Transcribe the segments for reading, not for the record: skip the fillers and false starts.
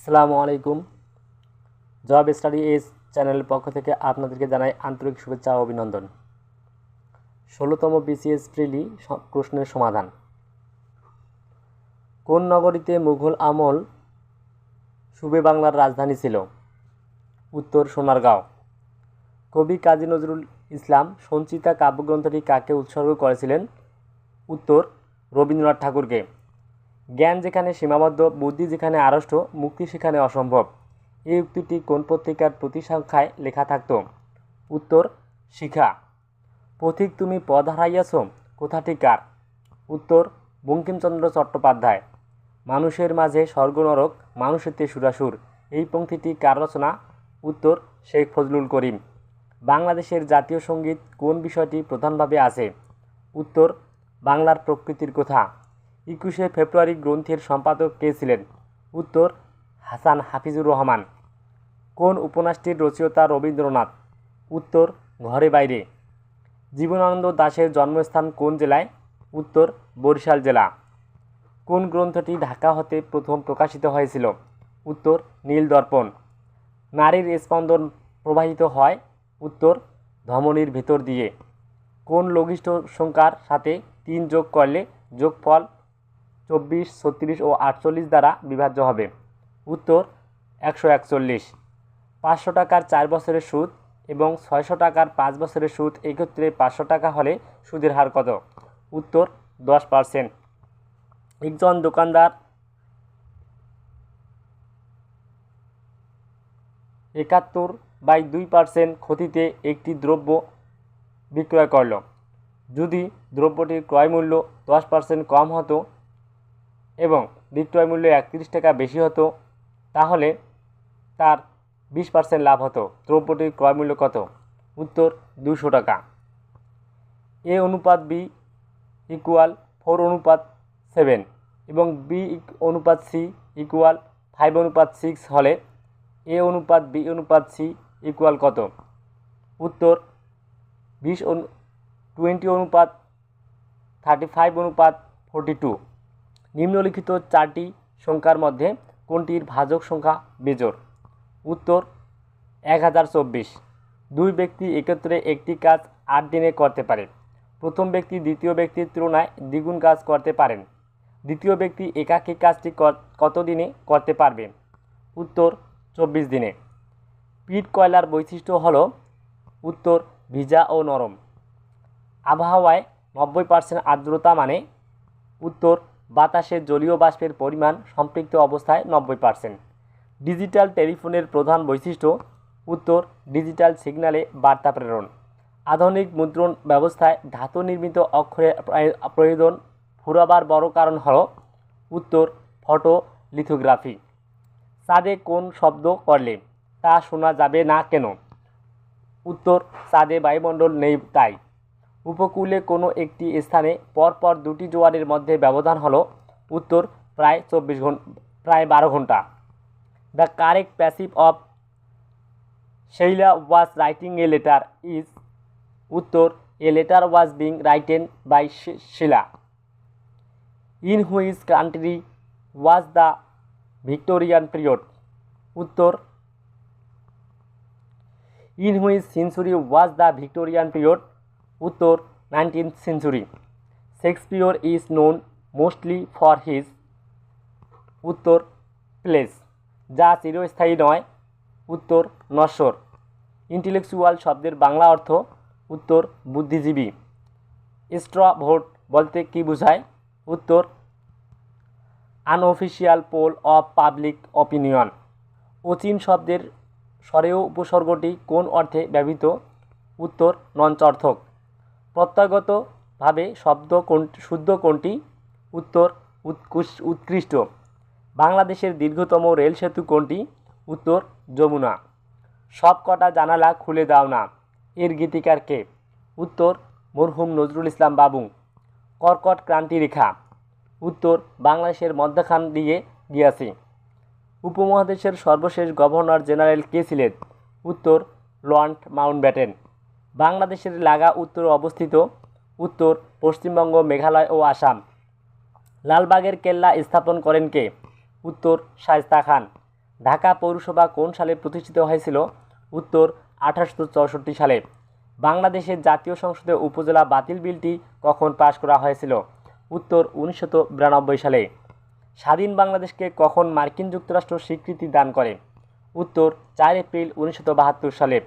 আসসালামু আলাইকুম। Job study age চ্যানেলের পক্ষ থেকে আপনাদেরকে জানাই আন্তরিক শুভেচ্ছা ও অভিনন্দন। ১৬তম বিসিএস প্রিলি প্রশ্নের সমাধান। কোন নগরীতে মুঘল আমল সুবে বাংলার রাজধানী ছিল? উত্তর সোনারগাঁও। কবি কাজী নজরুল ইসলাম সঞ্চিতা কাব্যগ্রন্থটি কাকে উৎসর্গ করেছিলেন? উত্তর রবীন্দ্রনাথ ঠাকুরকে। জ্ঞান যেখানে সীমাবদ্ধ, বুদ্ধি যেখানে আড়ষ্ট, মুক্তি সেখানে অসম্ভব, এই উক্তিটি কোন পত্রিকার প্রতিসংখ্যায় লেখা থাকত? উত্তর শিখা। পথিক তুমি পথ হারাইয়াছ, কথাটি কার? উত্তর বঙ্কিমচন্দ্র চট্টোপাধ্যায়। মানুষের মাঝে স্বর্গ নরক, মানুষেতে সুরাসুর, এই পংক্তিটি কার রচনা? উত্তর শেখ ফজলুল করিম। বাংলাদেশের জাতীয় সঙ্গীত কোন বিষয়টি প্রধানভাবে আছে? উত্তর বাংলার প্রকৃতির কথা। ২১শে ফেব্রুয়ারি গ্রন্থের সম্পাদক কে ছিলেন? উত্তর হাসান হাফিজুর রহমান। কোন উপন্যাসটির রচয়িতা রবীন্দ্রনাথ? উত্তর ঘরে বাইরে। জীবনানন্দ দাশের জন্মস্থান কোন জেলায়? উত্তর বরিশাল জেলা। কোন গ্রন্থটি ঢাকা হতে প্রথম প্রকাশিত হয়েছিল? উত্তর নীলদর্পণ। নারীর স্পন্দন প্রবাহিত হয়? উত্তর ধমনীর ভেতর দিয়ে। কোন লঘিষ্ঠ সংখ্যার সাথে ৩ যোগ করলে যোগফল ২৪, ৩৬ ও ৪৮ দ্বারা বিভাজ্য হবে? উত্তর ১৪১। ৫০০ টাকার ৪ বছরের সুদ এবং ৬০০ টাকার ৫ বছরের সুদ একত্রে ৫০০ টাকা হলে সুদের হার কত? উত্তর ১০%। একজন দোকানদার ৭১/২% ক্ষতিতে একটি দ্রব্য বিক্রয় করল। যদি দ্রব্যটির ক্রয়মূল্য 10% কম হতো এবং বিক্রয় মূল্য ৩১ টাকা বেশি হতো, তাহলে তার 20% লাভ হতো। দ্রব্যটির ক্রয়মূল্য কত? উত্তর ২০০ টাকা। A/B = 4:7 এবং B/C = 5:6 হলে A/B/C = কত? উত্তর 20:35:42। নিম্নলিখিত 4টি সংখ্যার মধ্যে কোনটির ভাজক সংখ্যা বেজোড়? উত্তর 1024। 2 ব্যক্তি একত্রে একটি কাজ 8 দিনে করতে পারে। প্রথম ব্যক্তি দ্বিতীয় ব্যক্তির তুলনায় দ্বিগুণ কাজ করতে পারেন। দ্বিতীয় ব্যক্তি একাকী কাজটি কত দিনে করতে পারবে? উত্তর 24 দিনে। পিট কয়লার বৈশিষ্ট্য হল? উত্তর ভিজা ও নরম। আবহাওয়ায় 90% আর্দ্রতা মানে? উত্তর বাতাসে জলীয় বাষ্পের পরিমাণ সম্পৃক্ত অবস্থায় 90%। ডিজিটাল টেলিফোনের প্রধান বৈশিষ্ট্য? উত্তর ডিজিটাল সিগন্যালে বার্তা প্রেরণ। আধুনিক মুদ্রণ ব্যবস্থায় ধাতু নির্মিত অক্ষরের প্রয়োজন ফুরাবার বড় কারণ হল? উত্তর ফটোলিথোগ্রাফি। চাঁদে কোন শব্দ করলে তা শোনা যাবে না কেন? উত্তর চাঁদে বায়ুমণ্ডল নেই তাই। উপকূলে কোনো একটি স্থানে পরপর 2টি জোয়ারের মধ্যে ব্যবধান হল? উত্তর প্রায় 12 ঘন্টা। The correct passive of Sheila was writing a letter is? উত্তর a letter was being written by Sheila. In which country was the Victorian period? উত্তর In which century was the Victorian period? উত্তর 19th century. Shakespeare is known mostly for his? উত্তর place যা চিরস্থায়ী নয়। উত্তর নশ্বর। Intellectual শব্দের বাংলা অর্থ? উত্তর বুদ্ধিজীবী। স্ট্র ভোট বলতে কী বোঝায়? উত্তর unofficial poll of public opinion. অচিন শব্দের স্বরেয় উপসর্গটি কোন অর্থে ব্যবহৃত? উত্তর নঞ্চর্থক। প্রত্যয়গতভাবে শুদ্ধ কোনটি? উত্তর উৎকৃষ্ট। বাংলাদেশের দীর্ঘতম রেল সেতু কোনটি? উত্তর যমুনা। সব কটা জানালা খুলে দাও না, এর গীতিকার কে? উত্তর মরহুম নজরুল ইসলাম বাবু। কর্কট ক্রান্তি রেখা? উত্তর বাংলাদেশের মধ্যখান দিয়ে গিয়াছে। উপমহাদেশের সর্বশেষ গভর্নর জেনারেল কে ছিলেন? উত্তর লর্ড মাউন্টব্যাটেন। বাংলাদেশের লাগা উত্তরে অবস্থিত? উত্তর পশ্চিমবঙ্গ, মেঘালয় ও আসাম। লালবাগের কেল্লা স্থাপন করেন কে? উত্তর শায়েস্তা খান। ঢাকা পৌরসভা কোন সালে প্রতিষ্ঠিত হয়েছিল? উত্তর 1864 সালে। বাংলাদেশের জাতীয় সংসদে উপজেলা বাতিল বিলটি কখন পাশ করা হয়েছিল? উত্তর 1992 সালে। স্বাধীন বাংলাদেশকে কখন মার্কিন যুক্তরাষ্ট্র স্বীকৃতি দান করে? উত্তর 4 এপ্রিল 1972 সালে।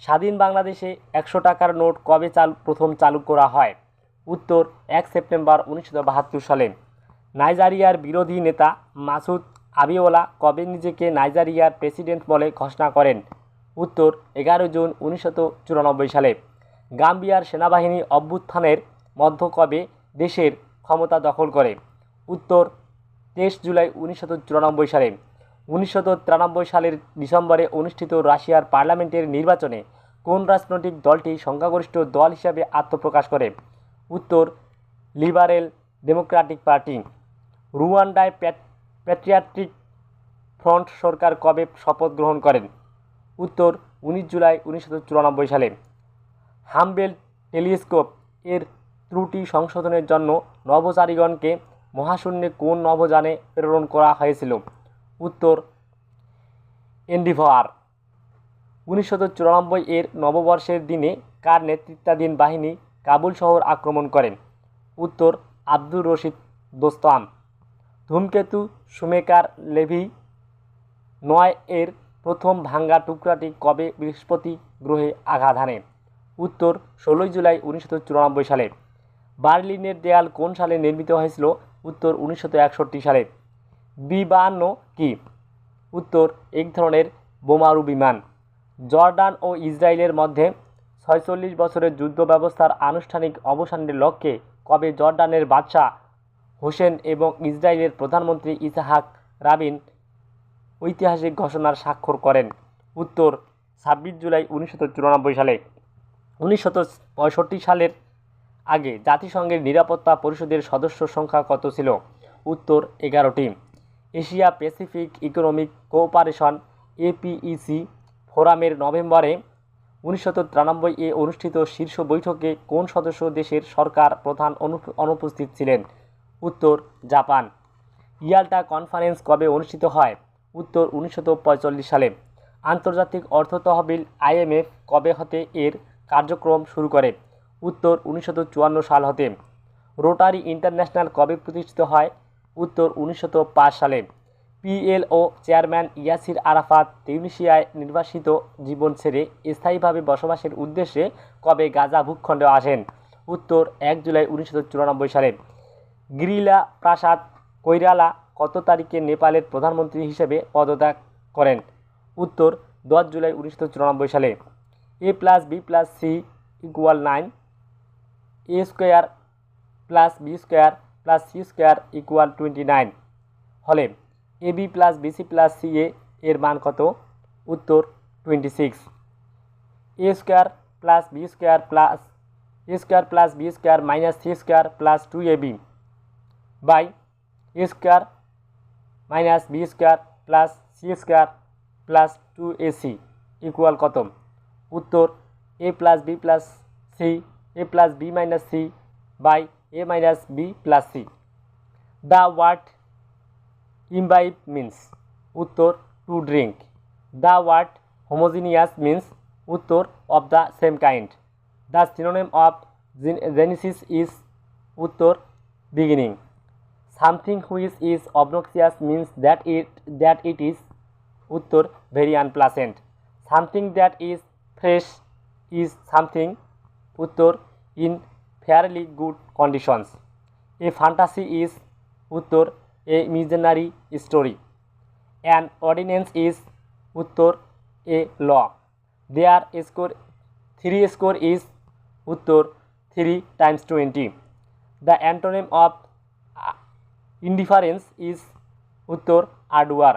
স্বাধীন বাংলাদেশে 100 টাকার নোট কবে প্রথম চালু করা হয়? উত্তর 1 সেপ্টেম্বর 1972 সালে। নাইজেরিয়ার বিরোধী নেতা মাসুদ আবিওলা কবে নিজেকে নাইজেরিয়ার প্রেসিডেন্ট বলে ঘোষণা করেন? উত্তর 11 জুন 1994 সালে। গাম্বিয়ার সেনাবাহিনী অভ্যুত্থানের মধ্য কবে দেশের ক্ষমতা দখল করে? উত্তর 23 জুলাই 1994 সালে। 1993 সালের ডিসেম্বরে অনুষ্ঠিত রাশিয়ার পার্লামেন্টের নির্বাচনে কোন রাজনৈতিক দলটি সংখ্যাগরিষ্ঠ দল হিসাবে আত্মপ্রকাশ করে? উত্তর লিবারেল ডেমোক্রেটিক পার্টি। রুয়ান্ডায় প্যাট্রিয়টিক ফ্রন্ট সরকার কবে শপথ গ্রহণ করেন? উত্তর 19 জুলাই 1994 সালে। হাম্বেল টেলিস্কোপ এর ত্রুটি সংশোধনের জন্য নভোচারীগণকে মহাশূন্যে কোন নভোযানে প্রেরণ করা হয়েছিল? উত্তর এন্ডিভার। 1994 এর নববর্ষের দিনে কার নেতৃত্বাধীন বাহিনী কাবুল শহর আক্রমণ করেন? উত্তর আব্দুর রশিদ দোস্তাম। ধূমকেতু সুমেকার লেভি 9 এর প্রথম ভাঙ্গা টুকরাটি কবে বৃহস্পতি গ্রহে আঘাত হানে? উত্তর 16 জুলাই 1994 সালে। বার্লিনের দেয়াল কোন সালে নির্মিত হয়েছিল? উত্তর 1961 সালে। বি-52 কি? উত্তর এক ধরনের বোমারু বিমান। জর্ডান ও ইসরায়েলের মধ্যে 46 বছরের যুদ্ধ ব্যবস্থার আনুষ্ঠানিক অবসানের লক্ষ্যে কবে জর্ডানের বাদশাহ হোসেন এবং ইসরায়েলের প্রধানমন্ত্রী ইসহাক রাবিন ঐতিহাসিক ঘোষণার স্বাক্ষর করেন? উত্তর 26 জুলাই 1994 সালে। 1965 সালের আগে জাতিসংঘের নিরাপত্তা পরিষদের সদস্য সংখ্যা কত ছিল? উত্তর 11টি। Asia Pacific economic cooperation APEC ফোরামের নভেম্বরে 1993 এ অনুষ্ঠিত শীর্ষ বৈঠকে কোন সদস্য দেশের সরকার প্রধান অনুপস্থিত ছিলেন? উত্তর জাপান। ইয়াল্টা কনফারেন্স কবে অনুষ্ঠিত হয়? উত্তর 1945 সালে। আন্তর্জাতিক অর্থ তহবিল আইএমএফ কবে হতে এর কার্যক্রম শুরু করে? উত্তর 1954 সাল হতে। রোটারি ইন্টারন্যাশনাল কবে প্রতিষ্ঠিত হয়? উত্তর 1905 সালে। পিএলও চেয়ারম্যান ইয়াসির আরাফাত তিউনিসিয়ায় নির্বাসিত জীবন ছেড়ে স্থায়ীভাবে বসবাসের উদ্দেশ্যে কবে গাজা ভূখণ্ডে আসেন? উত্তর 1 জুলাই 1994 সালে। গিরিলা প্রাসাদ কৈরালা কত তারিখে নেপালের প্রধানমন্ত্রী হিসেবে পদত্যাগ করেন? উত্তর 10 জুলাই 1994 সালে। a+b+c = 9, a² + b² + c² = 29 হলে ab + bc + ca এর মান কত? উত্তর 26। a² + b² + a² + b² - c² + 2ab by a² - b² + c² + 2ac = কত? উত্তর a + b + c a + b - c by a - b + c। The word imbibe means? উত্তর to drink। The word homogeneous means? উত্তর of the same kind। The synonym of genesis is? উত্তর beginning। Something which is obnoxious means that it is? উত্তর very unpleasant। Something that is fresh is something? উত্তর in fairly good conditions। A fantasy is? উত্তর a imaginary story। An ordinance is? উত্তর a law। There score 3 score is? উত্তর 3 × 20। The antonym of indifference is? উত্তর ardour।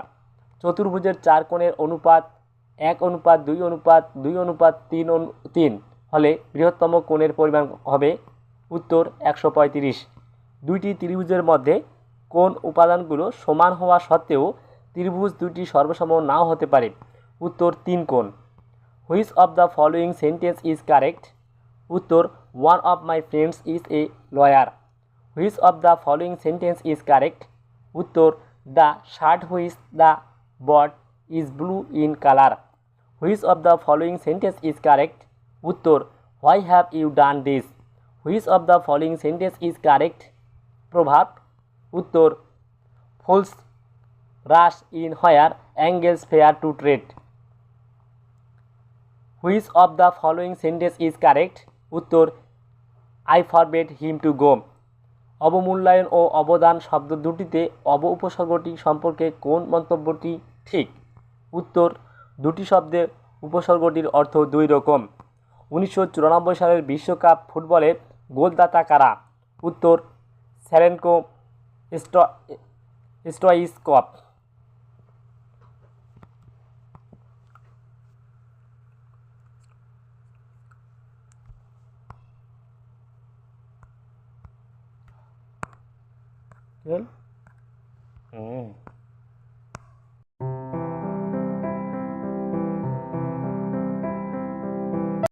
চতুর্ভুজের চার কোণের অনুপাত 1:2:2:3 হলে বৃহত্তম কোণের পরিমাণ হবে? উত্তর 135। দুইটি ত্রিভুজের মধ্যে কোন উপাদানগুলো সমান হওয়া সত্ত্বেও ত্রিভুজ দুটি সর্বসম নাও হতে পারে? উত্তর 3 কোণ। Which of the following sentence is correct? উত্তর one of my friends is a lawyer. Which of the following sentence is correct? উত্তর the shirt which the bird is blue in color. Which of the following sentence is correct? Uttor, why have you done this? Which of the following sentence is correct? Probhab. Uttor, fools rush in where angels fear to tread. Which of the following sentence is correct? Uttor, I forbade him to go. অবমূল্যায়ন ও অবদান শব্দ দুটিতে of উপসর্গটি সম্পর্কে কোন মন্তব্যটি ঠিক? উত্তর, দুটি শব্দে উপসর্গটির অর্থ দুই রকম। 1994 সালের বিশ্বকাপ ফুটবলে গোলদাতা কারা? উত্তর, সেলেনকো স্টোইচকভ।